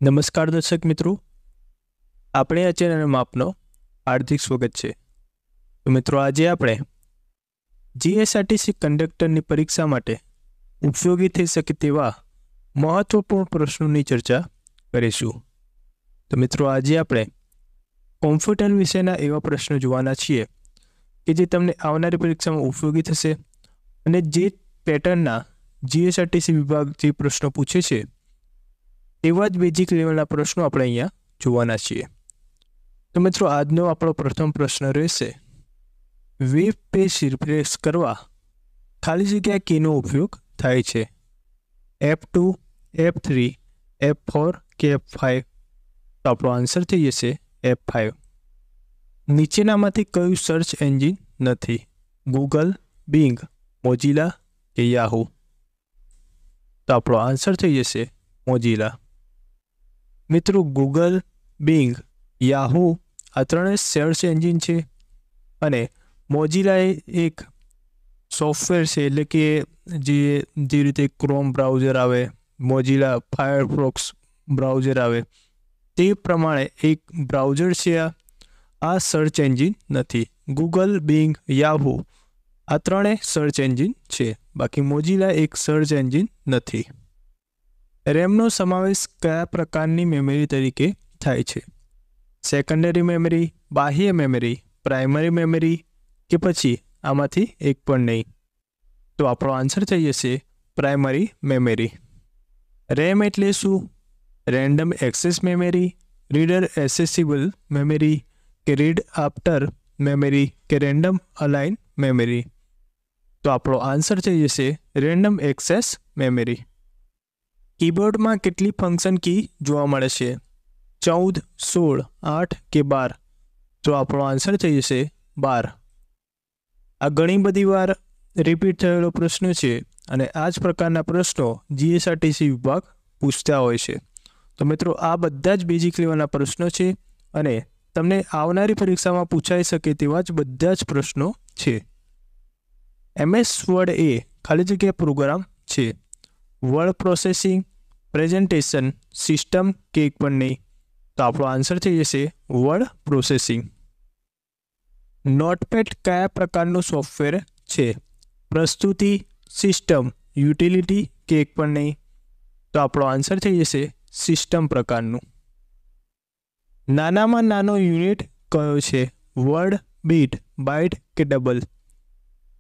નમસ્કાર દર્શક મિત્રો, આપણે આ ચેનલમાં આપનો હાર્દિક સ્વાગત છે। તો મિત્રો, આજે આપણે જીએસઆરટીસી કંડક્ટરની પરીક્ષા માટે ઉપયોગી થઈ શકે તેવા મહત્વપૂર્ણ પ્રશ્નોની ચર્ચા કરીશું। તો મિત્રો, આજે આપણે કોમ્પ્યુટર વિશેના એવા પ્રશ્નો જોવાના છીએ કે જે તમને આવનારી પરીક્ષામાં ઉપયોગી થશે અને જે પેટર્નના જીએસઆરટીસી વિભાગ જે પ્રશ્નો પૂછે છે તેવા જ બેઝિક લેવલના પ્રશ્નો આપણે અહીંયા જોવાના છીએ। તો મિત્રો, આજનો આપણો પ્રથમ પ્રશ્ન રહેશે, વેબ પેજ રિફ્રેશ કરવા ખાલી જગ્યા કીનો ઉપયોગ થાય છે? F2, F3, F4 કે F5? તો આપણો આન્સર થઈ જશે F5। નીચેનામાંથી કયું સર્ચ એન્જિન નથી? ગૂગલ, બિંગ, મોઝિલા કે યાહૂ? તો આપણો આન્સર થઈ જશે મોઝિલા। મિત્રો, ગૂગલ, બિંગ, યાહૂ આ ત્રણેય સર્ચ એન્જિન છે અને મોઝિલા એક સોફ્ટવેર છે, એટલે કે જે રીતે ક્રોમ બ્રાઉઝર આવે, મોઝિલા ફાયરફોક્સ બ્રાઉઝર આવે, તે પ્રમાણે એક બ્રાઉઝર છે। આ સર્ચ એન્જિન નથી। ગૂગલ, બિંગ, યાહૂ આ ત્રણેય સર્ચ એન્જિન છે, બાકી મોઝિલા એક સર્ચ એન્જિન નથી। રેમનો સમાવેશ કયા પ્રકારની મેમરી તરીકે થાય છે? સેકન્ડરી મેમરી, બાહ્ય મેમરી, પ્રાઇમરી મેમરી કે પછી આમાંથી એક પણ નહીં? તો આપણો આન્સર થઈ જશે પ્રાઇમરી મેમરી। રેમ એટલે શું? Random access memory, reader accessible memory કે રીડ આફ્ટર મેમરી કે રેન્ડમ અલાઇન મેમરી? તો આપણો આન્સર થઈ જશે રેન્ડમ એક્સેસ મેમરી। કીબોર્ડમાં કેટલી ફંક્શન કી જોવા મળે છે? 14, 16, 8 કે 12? તો આપણો આન્સર થઈ જશે 12। આ ઘણી બધી વાર રિપીટ થયેલો પ્રશ્ન છે અને આ જ પ્રકારના પ્રશ્નો જીએસઆરટીસી વિભાગ પૂછતા હોય છે। તો મિત્રો, આ બધા જ બેઝિક લેવલના પ્રશ્નો છે અને તમને આવનારી પરીક્ષામાં પૂછાઈ શકે તેવા જ બધા જ પ્રશ્નો છે। MS વર્ડ એ ખાલી જગ્યા પ્રોગ્રામ છે? વર્ડ પ્રોસેસિંગ, પ્રેઝન્ટેશન સિસ્ટમ કે એક પણ નહીં? તો આપણો આન્સર થઈ જશે વર્ડ પ્રોસેસિંગ। નોટપેડ કયા પ્રકારનું સોફ્ટવેર છે? પ્રસ્તુતિ, સિસ્ટમ, યુટિલિટી કે એક પણ નહીં? તો આપણો આન્સર થઈ જશે સિસ્ટમ પ્રકારનું। નાનામાં નાનો યુનિટ કયો છે? વર્ડ, બીટ, બાઇટ કે ડબલ?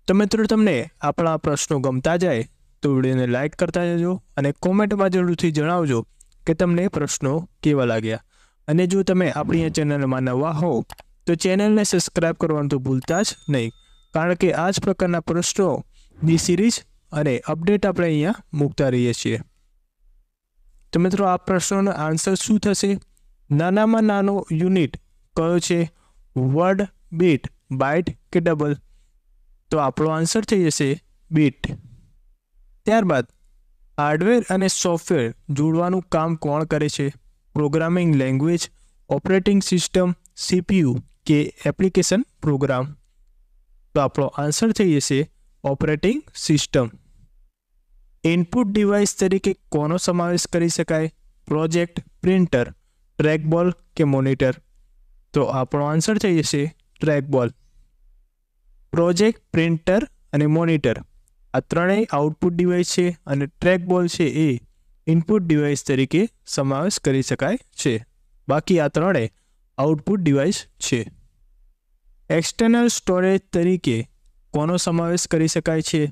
તો મિત્રો, તમને આપણા પ્રશ્નો ગમતા જાય તો વિડીયોને લાઇક કરતા જજો અને કોમેન્ટમાં જરૂરથી જણાવજો કે તમને પ્રશ્નો કેવા લાગ્યા। અને જો તમે આપણી આ ચેનલમાં નવા હો તો ચેનલને સબસ્ક્રાઈબ કરવાનું તો ભૂલતા જ નહીં, કારણ કે આ જ પ્રકારના પ્રશ્નોની સિરીઝ અને અપડેટ આપણે અહીંયા મૂકતા રહીએ છીએ। તો મિત્રો, આ પ્રશ્નોનો આન્સર શું થશે? નાનામાં નાનો યુનિટ કયો છે? વર્ડ, બીટ, બાઇટ કે ડબલ? તો આપણો આન્સર થઈ જશે બીટ। ત્યારબાદ હાર્ડવેર અને સોફ્ટવેર જોડવાનું કામ કોણ કરે છે? Programming language, operating system, CPU કે એપ્લિકેશન પ્રોગ્રામ? તો આપણો આન્સર થઈ જશે ઓપરેટિંગ સિસ્ટમ। ઇનપુટ ડિવાઇસ તરીકે કોનો સમાવેશ કરી શકાય? પ્રોજેક્ટ, પ્રિન્ટર, ટ્રેકબોલ કે મોનિટર? તો આપણો આન્સર થઈ જશે ટ્રેકબોલ। પ્રોજેક્ટ, પ્રિન્ટર અને મોનિટર આ ત્રણેય આઉટપુટ ડિવાઇસ છે અને ટ્રેકબોલ છે એ ઇનપુટ ડિવાઇસ તરીકે સમાવેશ કરી શકાય છે, બાકી આ ત્રણેય આઉટપુટ ડિવાઇસ છે। એક્સટર્નલ સ્ટોરેજ તરીકે કોનો સમાવેશ કરી શકાય છે?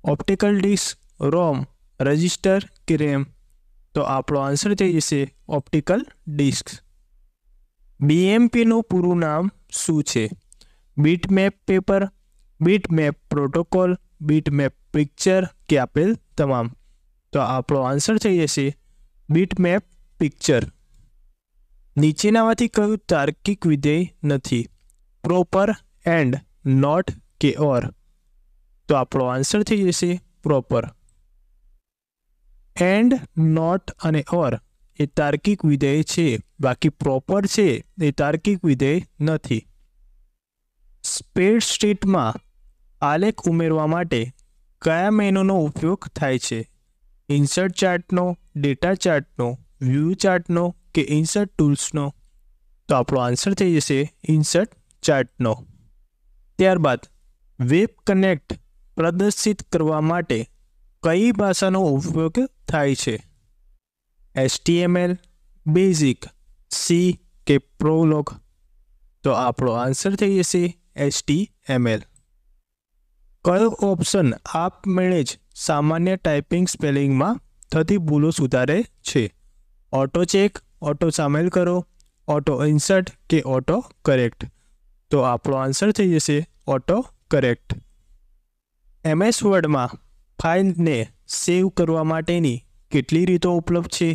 ઓપ્ટિકલ ડિસ્ક, રોમ, રજિસ્ટર કે રેમ? તો આપણો આન્સર થઈ જશે ઓપ્ટિકલ ડિસ્ક। BMPનું પૂરું નામ શું છે? Bitmap paper, bitmap protocol, bitmap picture કે આપેલ તમામ? તો આપણો આન્સર થઈ જશે બીટમેપ પિક્ચર। નીચેનામાંથી કયું તાર્કિક વિધેય નથી? પ્રોપર, એન્ડ, નોટ કે ઓર? તો આપણો આન્સર થઈ જશે પ્રોપર। એન્ડ, નોટ અને ઓર એ તાર્કિક વિધેય છે, બાકી પ્રોપર છે એ તાર્કિક વિધેય નથી। સ્પ્રેડશીટમાં આલેખ ઉમેરવા માટે કયા મેનુનો ઉપયોગ થાય છે? ઇન્સર્ટ ચાર્ટનો, ડેટા ચાર્ટનો વ્યૂ ચાર્ટનો કે ઇન્સર્ટ ટૂલ્સનો? તો આપણો આન્સર થઈ જશે ઇન્સર્ટ ચાર્ટનો. ત્યારબાદ વેબ કનેક્ટ પ્રદર્શિત કરવા માટે કઈ ભાષાનો ઉપયોગ થાય છે? HTML, બેઝિક, સી કે પ્રોલોગ? તો આપણો આન્સર થઈ જશે HTML. કયો ઓપ્શન આપમેળે જ સામાન્ય ટાઈપિંગ સ્પેલિંગમાં થતી ભૂલો સુધારે છે? ઓટો ચેક, ઓટો સામેલ કરો, ઓટો ઇન્સર્ટ કે ઓટો કરેક્ટ? તો આપણો આન્સર થઈ જશે ઓટો કરેક્ટ. MS વર્ડમાં ફાઇલને સેવ કરવા માટેની કેટલી રીતો ઉપલબ્ધ છે?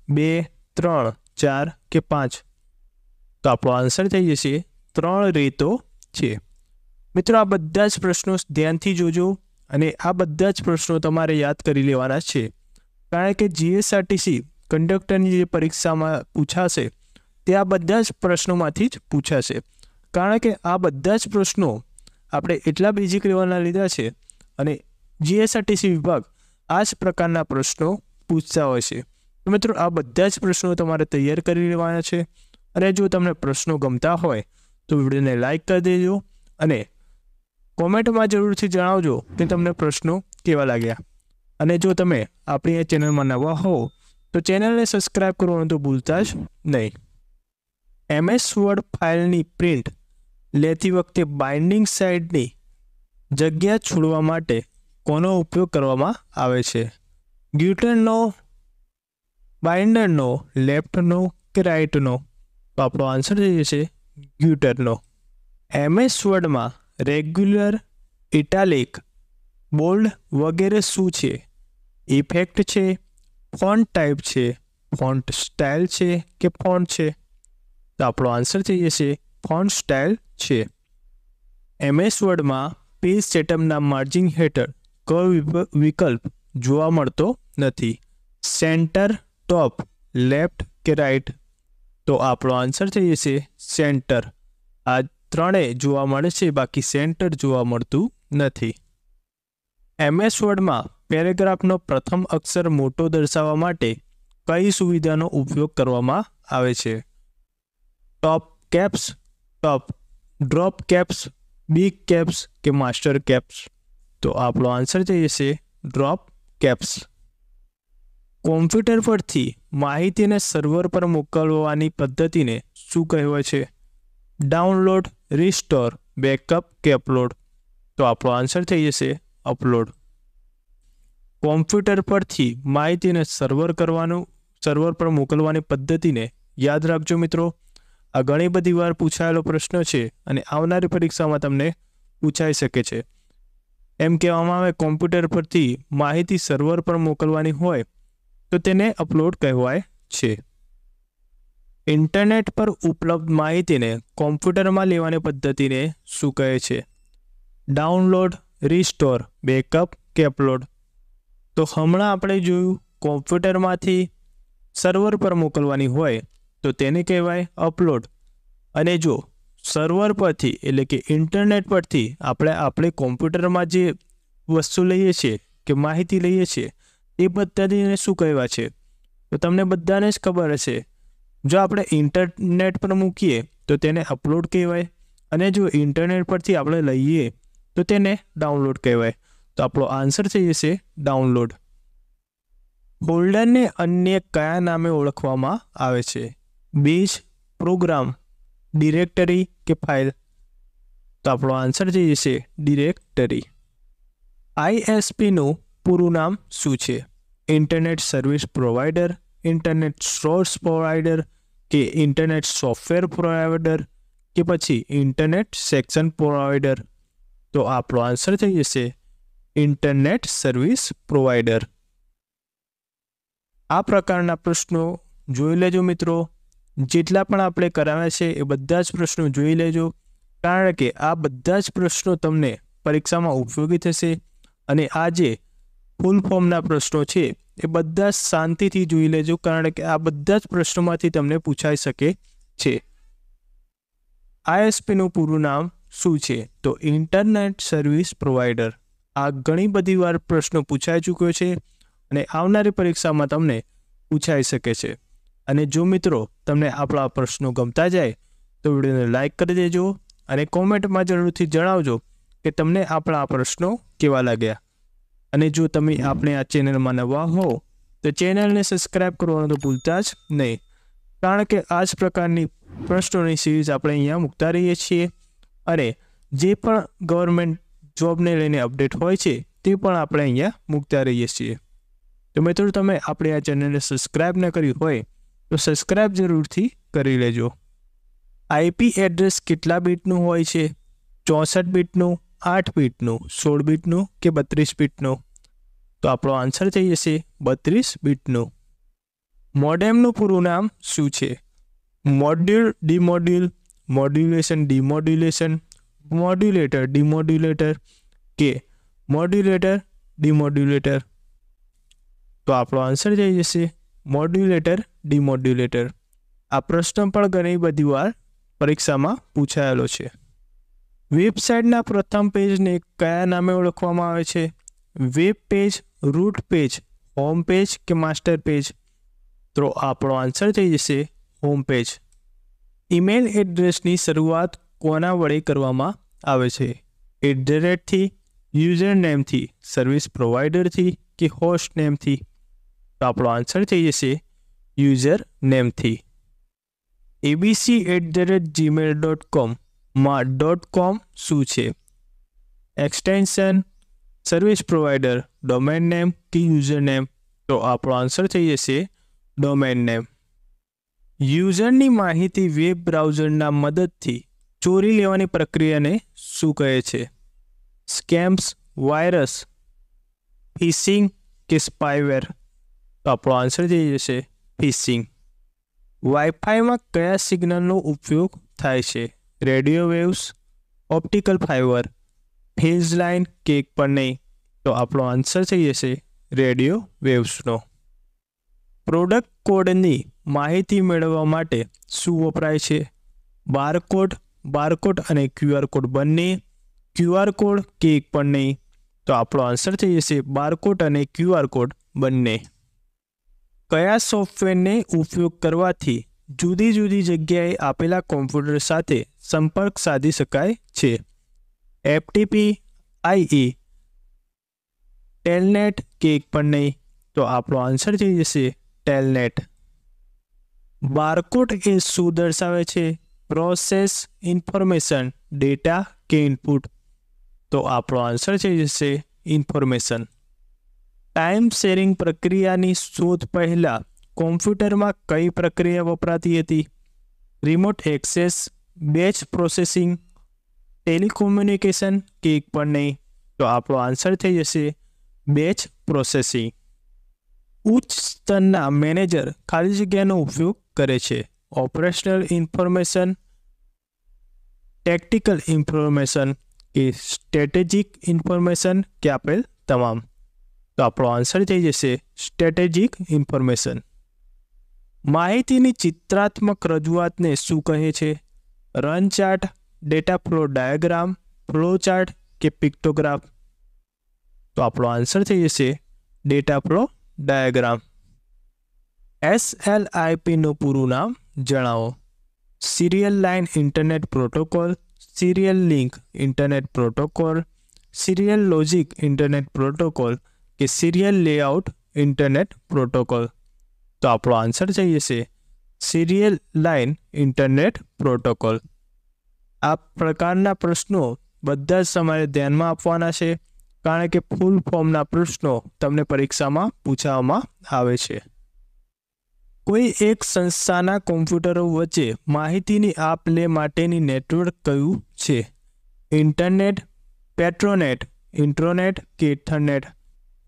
2, 3, 4 કે 5? તો આપણો આન્સર થઈ જશે 3 રીતો છે. મિત્રો, આ બધા જ પ્રશ્નો ધ્યાનથી જોજો અને આ બધા જ પ્રશ્નો તમારે યાદ કરી લેવાના છે, કારણ કે GSRTC કંડક્ટરની જે પરીક્ષામાં પૂછાશે તે આ બધા જ પ્રશ્નોમાંથી જ પૂછાશે, કારણ કે આ બધા જ પ્રશ્નો આપણે એટલા બેઝિક લેવલના લીધા છે અને GSRTC વિભાગ આ જ પ્રકારના પ્રશ્નો પૂછતા હોય છે. તો મિત્રો, આ બધા જ પ્રશ્નો તમારે તૈયાર કરી લેવાના છે અને જો તમને પ્રશ્નો ગમતા હોય તો વિડીયોને લાઈક કરી દેજો અને કોમેન્ટમાં જરૂરથી જણાવજો કે તમને પ્રશ્નો કેવા લાગ્યા. અને જો તમે આપણી આ ચેનલમાં નવા હો તો ચેનલને સબસ્ક્રાઈબ કરવાનું તો ભૂલતા જ નહીં. MS વર્ડ ફાઇલની પ્રિન્ટ લેતી વખતે બાઇન્ડિંગ સાઇડની જગ્યા છોડવા માટે કોનો ઉપયોગ કરવામાં આવે છે? ગ્યુટરનો, બાઇન્ડરનો, લેફ્ટનો કે રાઇટનો? તો આપણો આન્સર થઈ જશે ગ્યુટરનો. MS વર્ડમાં રેગ્યુલર, ઇટાલિક, બોલ્ડ વગેરે શું છે? ઇફેક્ટ છે, ફોન્ટ ટાઈપ છે, ફોન્ટ સ્ટાઇલ છે કે ફોન્ટ છે? તો આપણો આન્સર થઈ જશે ફોન્ટ સ્ટાઇલ છે. MS વર્ડમાં પેજ સેટઅપના માર્જિન હેઠળ કયો વિકલ્પ જોવા મળતો નથી? સેન્ટર, ટોપ, લેફ્ટ કે રાઇટ? તો આપણો આન્સર થઈ જશે સેન્ટર. આ ત્રણેય જોવા મળે છે, બાકી સેન્ટર જોવા મળતું નથી. MS વર્ડમાં પેરેગ્રાફનો પ્રથમ અક્ષર મોટો દર્શાવવા માટે કઈ સુવિધાનો ઉપયોગ કરવામાં આવે છે? ટોપ કેપ્સ, ટોપ ડ્રોપ કેપ્સ, બિગ કેપ્સ કે માસ્ટર કેપ્સ? તો આપણો આન્સર થઈ જશે ડ્રોપ કેપ્સ. કોમ્પ્યુટર પરથી માહિતીને સર્વર પર મોકલવાની પદ્ધતિને શું કહેવાય છે? ડાઉનલોડ, રિસ્ટોર, બેકઅપ કે અપલોડ? તો આપણો આન્સર થઈ જશે અપલોડ. કોમ્પ્યુટર પરથી માહિતીને સર્વર પર મોકલવાની પદ્ધતિને યાદ રાખજો મિત્રો. આ ઘણી બધી વાર પૂછાયેલો પ્રશ્ન છે અને આવનારી પરીક્ષામાં તમને પૂછાઈ શકે છે. એમ કહેવામાં આવે કોમ્પ્યુટર પરથી માહિતી સર્વર પર મોકલવાની હોય તો તેને અપલોડ કહેવાય છે. ઇન્ટરનેટ પર ઉપલબ્ધ માહિતીને કોમ્પ્યુટરમાં લેવાની પદ્ધતિને શું કહે છે? ડાઉનલોડ, રિસ્ટોર, બેકઅપ કે અપલોડ? તો હમણાં આપણે જોયું કોમ્પ્યુટરમાંથી સર્વર પર મોકલવાની હોય તો તેને કહેવાય અપલોડ. અને જો સર્વર પરથી એટલે કે ઇન્ટરનેટ પરથી આપણે કોમ્પ્યુટરમાં જે વસ્તુ લઈએ છીએ કે માહિતી લઈએ છીએ એ પદ્ધતિને શું કહેવાય છે? તો તમને બધાને જ ખબર હશે. જો આપણે ઇન્ટરનેટ પર મૂકીએ તો તેને અપલોડ કહેવાય અને જો ઇન્ટરનેટ પરથી આપણે લઈએ તો તેને ડાઉનલોડ કહેવાય. તો આપણો આન્સર થઈ જશે ડાઉનલોડ. ફોલ્ડરને અન્ય કયા નામે ઓળખવામાં આવે છે? બેઝ, પ્રોગ્રામ, ડિરેક્ટરી કે ફાઇલ? તો આપણો આન્સર થઈ જશે ડિરેક્ટરી. ISPનું પૂરું નામ શું છે? Internet service provider, internet source provider કે ઇન્ટરનેટ સોફ્ટવેર પ્રોવાઈડર કે પછી ઇન્ટરનેટ સેક્શન પ્રોવાઈડર? તો આપણો આન્સર થઈ જશે ઇન્ટરનેટ સર્વિસ પ્રોવાઈડર. આ પ્રકારના પ્રશ્નો જોઈ લેજો મિત્રો. જેટલા પણ આપણે કરાવ્યા છે એ બધા જ પ્રશ્નો જોઈ લેજો, કારણ કે આ બધા જ પ્રશ્નો તમને પરીક્ષામાં ઉપયોગી થશે. અને આ જે ફૂલ ફોર્મના પ્રશ્નો છે એ બધા જ શાંતિથી જોઈ લેજો, કારણ કે આ બધા જ પ્રશ્નોમાંથી તમને પૂછાઈ શકે છે. ISPનું પૂરું નામ શું છે? તો ઇન્ટરનેટ સર્વિસ પ્રોવાઈડર. આ ઘણી બધી વાર પ્રશ્નો પૂછાઈ ચૂક્યો છે અને આવનારી પરીક્ષામાં તમને પૂછાઈ શકે છે. અને જો મિત્રો તમને આપણા પ્રશ્નો ગમતા જાય તો વિડીયોને લાઈક કરી દેજો અને કોમેન્ટમાં જરૂરથી જણાવજો કે તમને આપણા પ્રશ્નો કેવા લાગ્યા. અને જો તમે આપણે આ ચેનલમાં નવા હો તો ચેનલને સબસ્ક્રાઈબ કરવાનું તો ભૂલતા જ નહીં, કારણ કે આ જ પ્રકારની પ્રશ્નોની સિરીઝ આપણે અહીંયા મૂકતા રહીએ છીએ અને જે પણ ગવર્મેન્ટ જોબને લઈને અપડેટ હોય છે તે પણ આપણે અહીંયા મૂકતા રહીએ છીએ. તો મિત્રો તમે આપણે આ ચેનલને સબસ્ક્રાઈબ ન કરી હોય તો સબસ્ક્રાઈબ જરૂરથી કરી લેજો. આઈપી એડ્રેસ કેટલા બીટનું હોય છે? 64 બીટનું, 8 બીટનું, 16 બીટનું કે 32 બીટનું? તો આપણો આન્સર થઈ જશે 32 બીટનું. મોડેમનું પૂરું નામ શું છે? મોડ્યુલ, ડીમોડ્યુલ, મોડ્યુલેશન, ડીમોડ્યુલેશન, મોડ્યુલેટર, ડીમોડ્યુલેટર કે મોડ્યુલેટર, ડીમોડ્યુલેટર? તો આપણો આન્સર થઈ જશે મોડ્યુલેટર, ડીમોડ્યુલેટર. આ પ્રશ્ન પણ ઘણી બધી વાર પરીક્ષામાં પૂછાયેલો છે. વેબસાઇટના પ્રથમ પેજને કયા નામે ઓળખવામાં આવે છે? Web page, root page, home page કે માસ્ટર પેજ? તો આપણો આન્સર થઈ જશે હોમ પેજ. ઈમેલ એડ્રેસની શરૂઆત કોના વડે કરવામાં આવે છે? @ યુઝર નેમથી, સર્વિસ પ્રોવાઈડરથી કે હોસ્ટ નેમથી? તો આપણો આન્સર થઈ જશે યુઝર નેમથી. abc@gmail.com માં .com શું છે? Extension, service provider, domain name કે યુઝર નેમ? તો આપણો આન્સર થઈ જશે ડોમેન નેમ. યુઝરની માહિતી વેબ બ્રાઉઝરના મદદથી ચોરી લેવાની પ્રક્રિયાને શું કહે છે? સ્કેમ્સ, વાયરસ, ફિશિંગ કે સ્પાયવેર? તો આપણો આન્સર થઈ જશે ફિશિંગ. વાઈફાઈમાં કયા સિગ્નલનો ઉપયોગ થાય છે? Radio waves, optical fibre, phase line કે એક પણ નહીં? તો આપણો આન્સર થઈ જશે રેડિયો વેવ્સનો. પ્રોડક્ટ કોડની માહિતી મેળવવા માટે શું વપરાય છે? બારકોડ, બારકોડ અને QR કોડ બંને, QR કોડ કે એક પણ નહીં? તો આપણો આન્સર થઈ જશે બારકોડ અને QR કોડ બંને. કયા સોફ્ટવેરને ઉપયોગ કરવાથી જુદી જુદી જગ્યાએ આપેલા કોમ્પ્યુટર સાથે સંપર્ક સાધી શકાય છે? FTP, IE, ટેલનેટ કે એક પણ નહીં? તો આપણો આન્સર થઈ જશે ટેલનેટ. બારકોડ એ શું દર્શાવે છે? પ્રોસેસ, ઇન્ફોર્મેશન, ડેટા કે ઇનપુટ? તો આપણો આન્સર થઈ જશે ઇન્ફોર્મેશન. ટાઈમ શેરિંગ પ્રક્રિયાની શોધ પહેલાં કોમ્પ્યુટરમાં કઈ પ્રક્રિયા વપરાતી હતી? Remote access, batch processing, telecommunication કે એક પણ નહીં? તો આપણો આન્સર થઈ જશે બેચ પ્રોસેસિંગ. ઉચ્ચ સ્તરના મેનેજર ખાલી જગ્યાનો ઉપયોગ કરે છે? ઓપરેશનલ ઇન્ફોર્મેશન, ટેક્ટિકલ ઇન્ફોર્મેશન કે સ્ટ્રેટેજિક ઇન્ફોર્મેશન કે આપેલ તમામ? તો આપણો આન્સર થઈ જશે સ્ટ્રેટેજિક ઇન્ફોર્મેશન. માહિતીની ચિત્રાત્મક રજૂઆતને શું કહે છે? Run chart, data flow diagram, flow chart કે પિક્ટોગ્રાફ? તો આપણો આન્સર થઈ જશે ડેટા ફ્લો ડાયાગ્રામ. SLIPનું પૂરું નામ જણાવો. Serial line internet protocol, serial link internet protocol, serial logic internet protocol કે સિરિયલ લેઆઉટ ઇન્ટરનેટ પ્રોટોકોલ? તો આપણો આન્સર થઈ જશે સિરિયલ લાઇન ઇન્ટરનેટ પ્રોટોકોલ. આ પ્રકારના પ્રશ્નો બધા જ તમારે ધ્યાનમાં આપવાના છે, કારણ કે ફૂલ ફોર્મના પ્રશ્નો તમને પરીક્ષામાં પૂછવામાં આવે છે. કોઈ એક સંસ્થાના કોમ્પ્યુટરો વચ્ચે માહિતીની આપ લે માટેની નેટવર્ક કયું છે? ઇન્ટરનેટ, પેટ્રોનેટ, ઇન્ટ્રોનેટ કે ઇથરનેટ?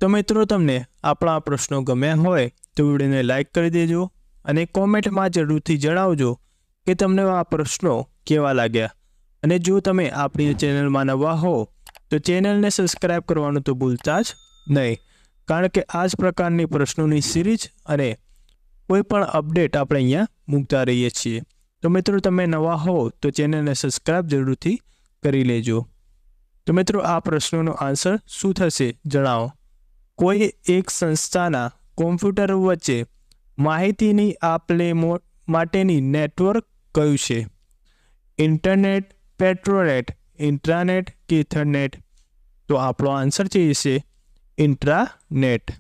તો મિત્રો તમને આપણા પ્રશ્નો ગમ્યા હોય તો વિડીયોને લાઈક કરી દેજો અને કોમેન્ટમાં જરૂરથી જણાવજો કે તમને આ પ્રશ્નો કેવા લાગ્યા. અને જો તમે આપણી ચેનલમાં નવા હો તો ચેનલને સબસ્ક્રાઈબ કરવાનું તો ભૂલતા જ નહીં, કારણ કે આ જ પ્રકારની પ્રશ્નોની સિરીઝ અને કોઈ પણ અપડેટ આપણે અહીંયા મૂકતા રહીએ છીએ. તો મિત્રો તમે નવા હો તો ચેનલને સબસ્ક્રાઈબ જરૂરથી કરી લેજો. તો મિત્રો આ પ્રશ્નોનો આન્સર શું થશે જણાવો. કોઈ એક સંસ્થાના કોમ્પ્યુટર વચ્ચે માહિતીની આપ-લે માટેની નેટવર્ક કયું છે? ઇન્ટરનેટ, પેટ્રોનેટ, ઇન્ટ્રાનેટ કે ઇથરનેટ? તો આપણો આન્સર છે ઇન્ટ્રાનેટ.